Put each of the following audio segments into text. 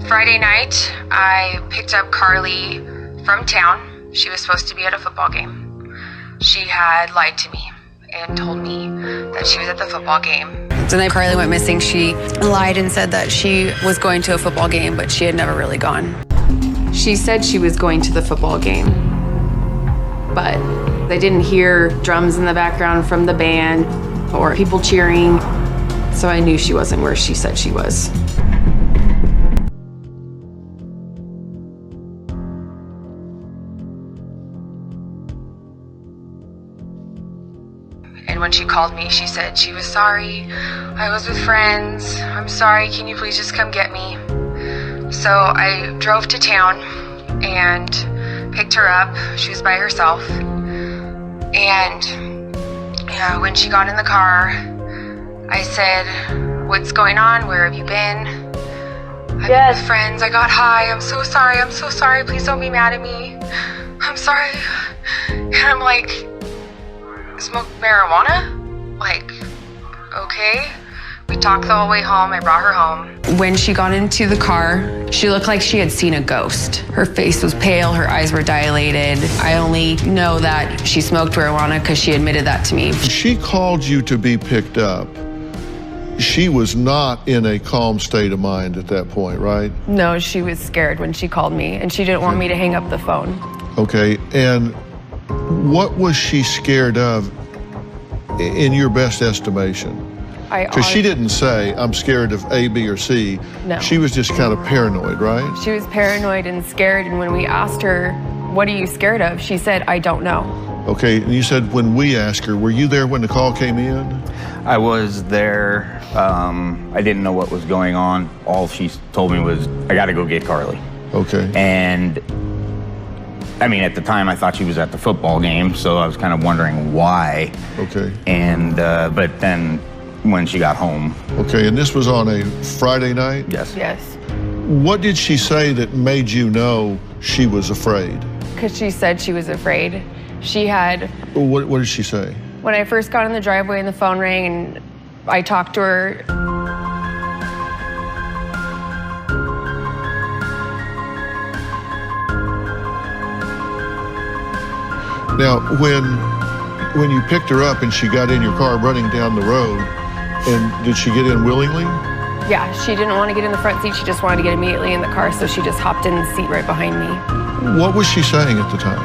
Friday night, I picked up Karlie from town. She was supposed to be at a football game. She had lied to me and told me that she was at the football game. So then Karlie went missing. She lied and said that she was going to a football game, but she had never really gone. She said she was going to the football game, but they didn't hear drums in the background from the band or people cheering, so I knew she wasn't where she said she was. And when she called me, she said she was sorry. I was with friends. I'm sorry, can you please just come get me? So I drove to town and picked her up. She was by herself. And yeah, when she got in the car, I said, what's going on? Where have you been? I've been with friends. I got high. I'm so sorry. I'm so sorry. Please don't be mad at me. I'm sorry. And I'm like, smoke marijuana? Like, okay. We talked the whole way home. I brought her home. When she got into the car, she looked like she had seen a ghost. Her face was pale, her eyes were dilated. I only know that she smoked marijuana because she admitted that to me. She called you to be picked up. She was not in a calm state of mind at that point, right? No, she was scared when she called me, and she didn't want me to hang up the phone. Okay, and what was she scared of in your best estimation? Because she didn't say, I'm scared of A, B, or C. No. She was just kind of paranoid, right? She was paranoid and scared, and when we asked her, what are you scared of? She said, I don't know. Okay, and you said when we asked her, were you there when the call came in? I was there. I didn't know what was going on. All she told me was, I gotta go get Karlie. Okay. And I mean, at the time, I thought she was at the football game, so I was kind of wondering why. Okay. And, but then when she got home. Okay, and this was on a Friday night? Yes. Yes, What did she say that made you know she was afraid? because she said she was afraid. She had, What did she say? when I first got in the driveway and the phone rang and I talked to her, Now, when you picked her up and she got in your car running down the road, and did she get in willingly? yeah, she didn't want to get in the front seat. She just wanted to get immediately in the car, so she just hopped in the seat right behind me. What was she saying at the time?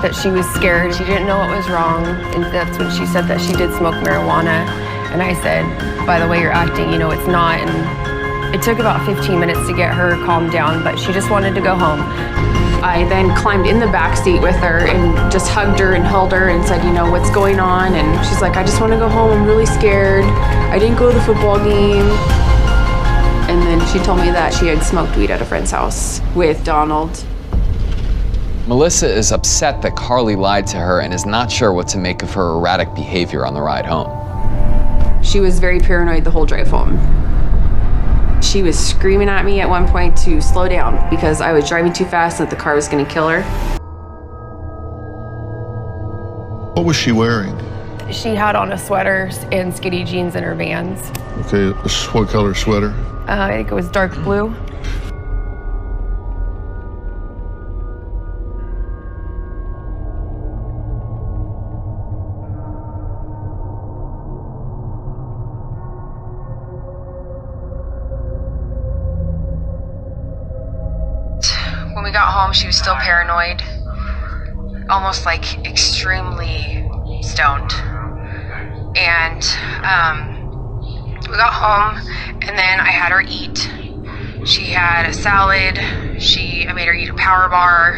That she was scared. She didn't know what was wrong, and that's when she said that she did smoke marijuana. And I said, by the way you're acting, you know it's not. And it took about 15 minutes to get her calmed down, but she just wanted to go home. I then climbed in the back seat with her and just hugged her and held her and said, you know, what's going on? And she's like, I just want to go home. I'm really scared. I didn't go to the football game. And then she told me that she had smoked weed at a friend's house with Donald. Melissa is upset that Karlie lied to her and is not sure what to make of her erratic behavior on the ride home. She was very paranoid the whole drive home. She was screaming at me at one point to slow down because I was driving too fast and that the car was going to kill her. What was she wearing? She had on a sweater and skinny jeans in her Vans. Okay, what color sweater? I think it was dark blue. When we got home, she was still paranoid, almost like extremely stoned. And we got home, and then I had her eat. She had a salad. I made her eat a power bar.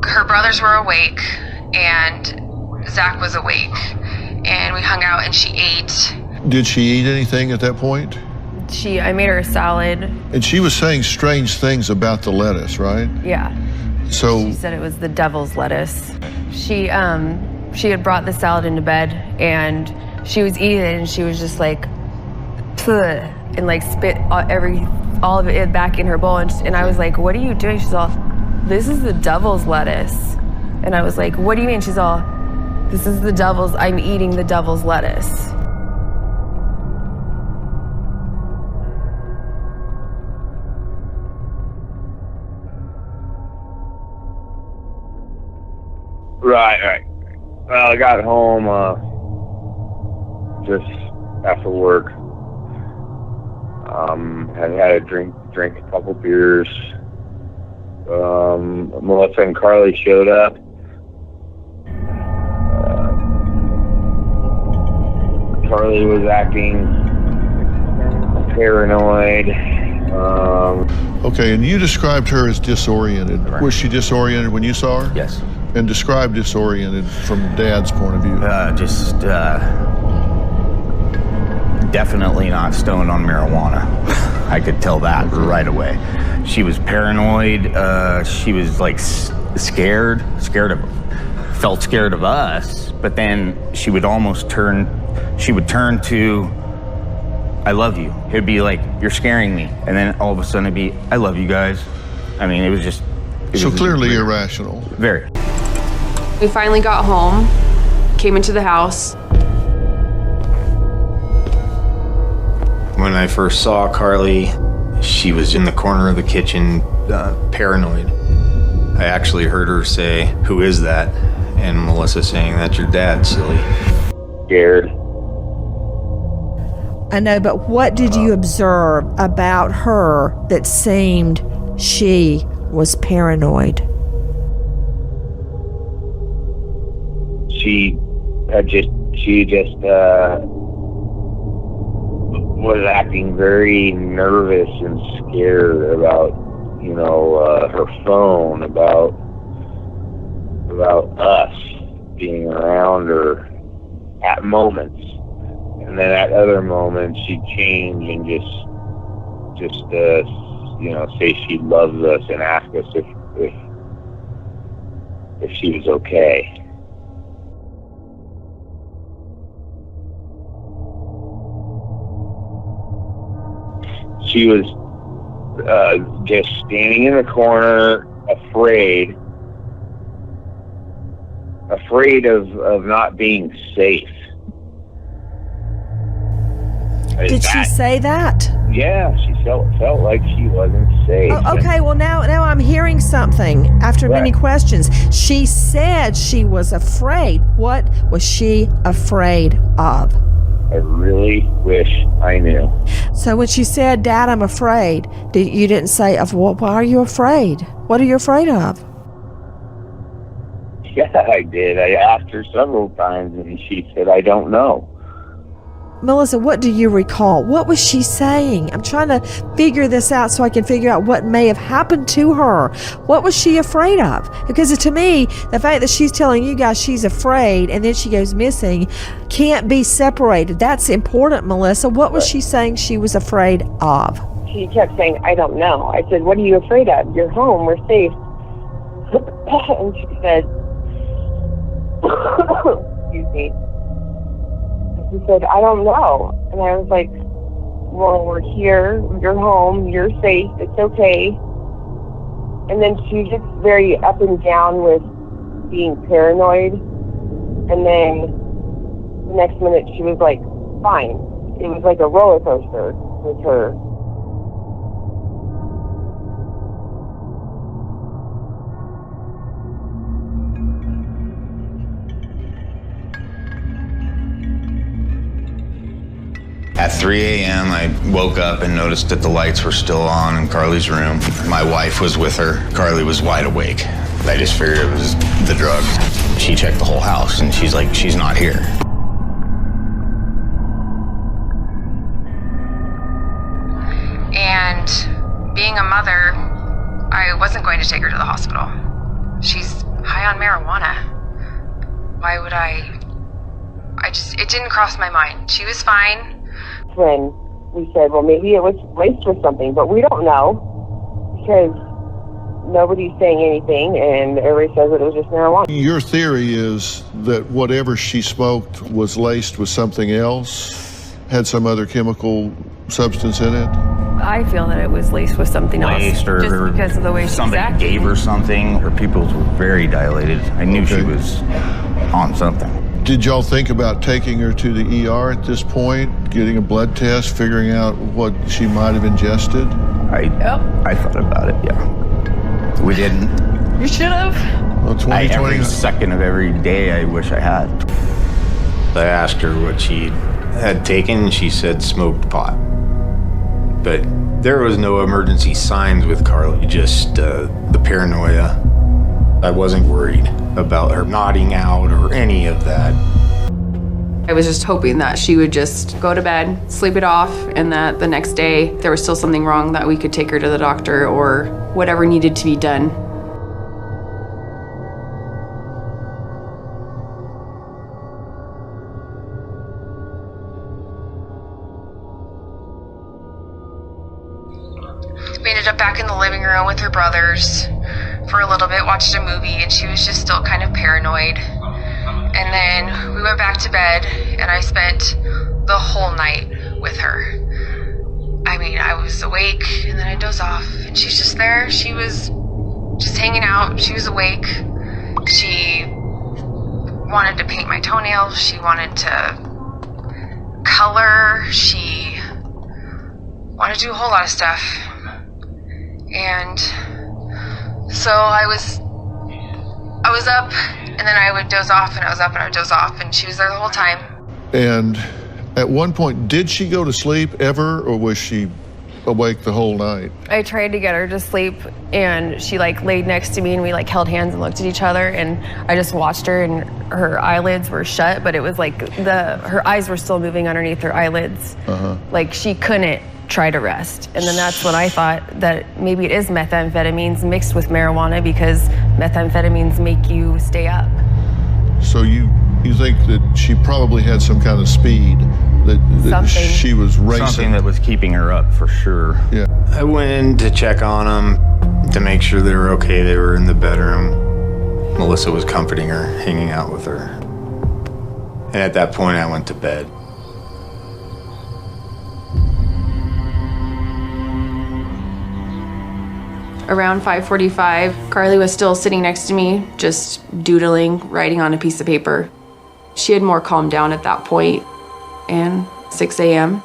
Her brothers were awake, and Zach was awake. And we hung out, and she ate. Did she eat anything at that point? I made her a salad. And she was saying strange things about the lettuce, right? Yeah. So She said it was the devil's lettuce. She had brought the salad into bed, and she was eating it, and she was just like, "Pleh," and like spit all of it back in her bowl. And I was like, "What are you doing?" She's all, "This is the devil's lettuce." And I was like, "What do you mean?" She's all, "This is the devil's. I'm eating the devil's lettuce." Right. Well, I got home just after work. Had a drink a couple beers. Melissa and Karlie showed up. Karlie was acting paranoid. Okay, and you described her as disoriented. Right. Was she disoriented when you saw her? Yes. And describe disoriented from Dad's point of view. Definitely not stoned on marijuana. I could tell that right away. She was paranoid. She was like felt scared of us, but then she would turn to, I love you. It'd be like, you're scaring me. And then all of a sudden it'd be, I love you guys. I mean, it was just. So clearly irrational. Very. We finally got home, came into the house. When I first saw Karlie, she was in the corner of the kitchen, paranoid. I actually heard her say, "Who is that?" And Melissa saying, "That's your dad, silly." Scared. I know, but what did you observe about her that seemed she was paranoid? She just was acting very nervous and scared about, her phone, about us being around her at moments. And then at other moments, she'd change and just say she loves us and ask us if she was okay. She was just standing in the corner, afraid of not being safe. Did she say that? Yeah, she felt like she wasn't safe. Oh, okay, well now I'm hearing something after many questions. She said she was afraid. What was she afraid of? I really wish I knew. So when she said, "Dad, I'm afraid," you didn't say, "Well, why are you afraid? What are you afraid of?" Yeah, I did. I asked her several times, and she said, "I don't know." Melissa, what do you recall? What was she saying? I'm trying to figure this out so I can figure out what may have happened to her. What was she afraid of? Because to me, the fact that she's telling you guys she's afraid and then she goes missing can't be separated. That's important, Melissa. What was she saying she was afraid of? She kept saying, "I don't know." I said, "What are you afraid of? You're home. We're safe." And she said, excuse me. She said, "I don't know." And I was like, "Well, we're here. You're home. You're safe. It's okay." And then she was just very up and down with being paranoid. And then the next minute she was like, fine. It was like a roller coaster with her. At 3 a.m., I woke up and noticed that the lights were still on in Karlie's room. My wife was with her. Karlie was wide awake. I just figured it was the drugs. She checked the whole house, and she's like, she's not here. And being a mother, I wasn't going to take her to the hospital. She's high on marijuana. Why would it didn't cross my mind. She was fine. When we said, well, maybe it was laced with something, but we don't know because nobody's saying anything and everybody says that it was just marijuana. Your theory is that whatever she smoked was laced with something else, had some other chemical substance in it? I feel that it was laced with something else. Or just because of the way she was somebody acting. gave her something. Her pupils were very dilated. I knew she was on something. Did y'all think about taking her to the ER at this point, getting a blood test, figuring out what she might have ingested? I thought about it, yeah. We didn't. You should have. Well, 2020. Every second of every day I wish I had. I asked her what she had taken, and she said smoked pot. But there was no emergency signs with Karlie, just the paranoia. I wasn't worried about her nodding out or any of that. I was just hoping that she would just go to bed, sleep it off, and that the next day if there was still something wrong, that we could take her to the doctor or whatever needed to be done. We ended up back in the living room with her brothers for a little bit, watched a movie, and she was just still kind of paranoid. And then we went back to bed, and I spent the whole night with her. I mean, I was awake, and then I doze off, and she's just there. She was just hanging out. She was awake. She wanted to paint my toenails. She wanted to color. She wanted to do a whole lot of stuff. And so I was up, and then I would doze off, and I was up, and I would doze off, and she was there the whole time. And at one point, did she go to sleep ever, or was she awake the whole night? I tried to get her to sleep, and she like laid next to me, and we like held hands and looked at each other, and I just watched her, and her eyelids were shut, but it was like her eyes were still moving underneath her eyelids. Like she couldn't try to rest. And then that's when I thought that maybe it is methamphetamines mixed with marijuana, because methamphetamines make you stay up. So you think that she probably had some kind of speed, that she was racing? Something that was keeping her up for sure. Yeah. I went in to check on them to make sure they were okay. They were in the bedroom. Melissa was comforting her, hanging out with her. And at that point, I went to bed. Around 5:45, Karlie was still sitting next to me, just doodling, writing on a piece of paper. She had more calmed down at that point, and 6 a.m.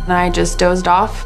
and I just dozed off.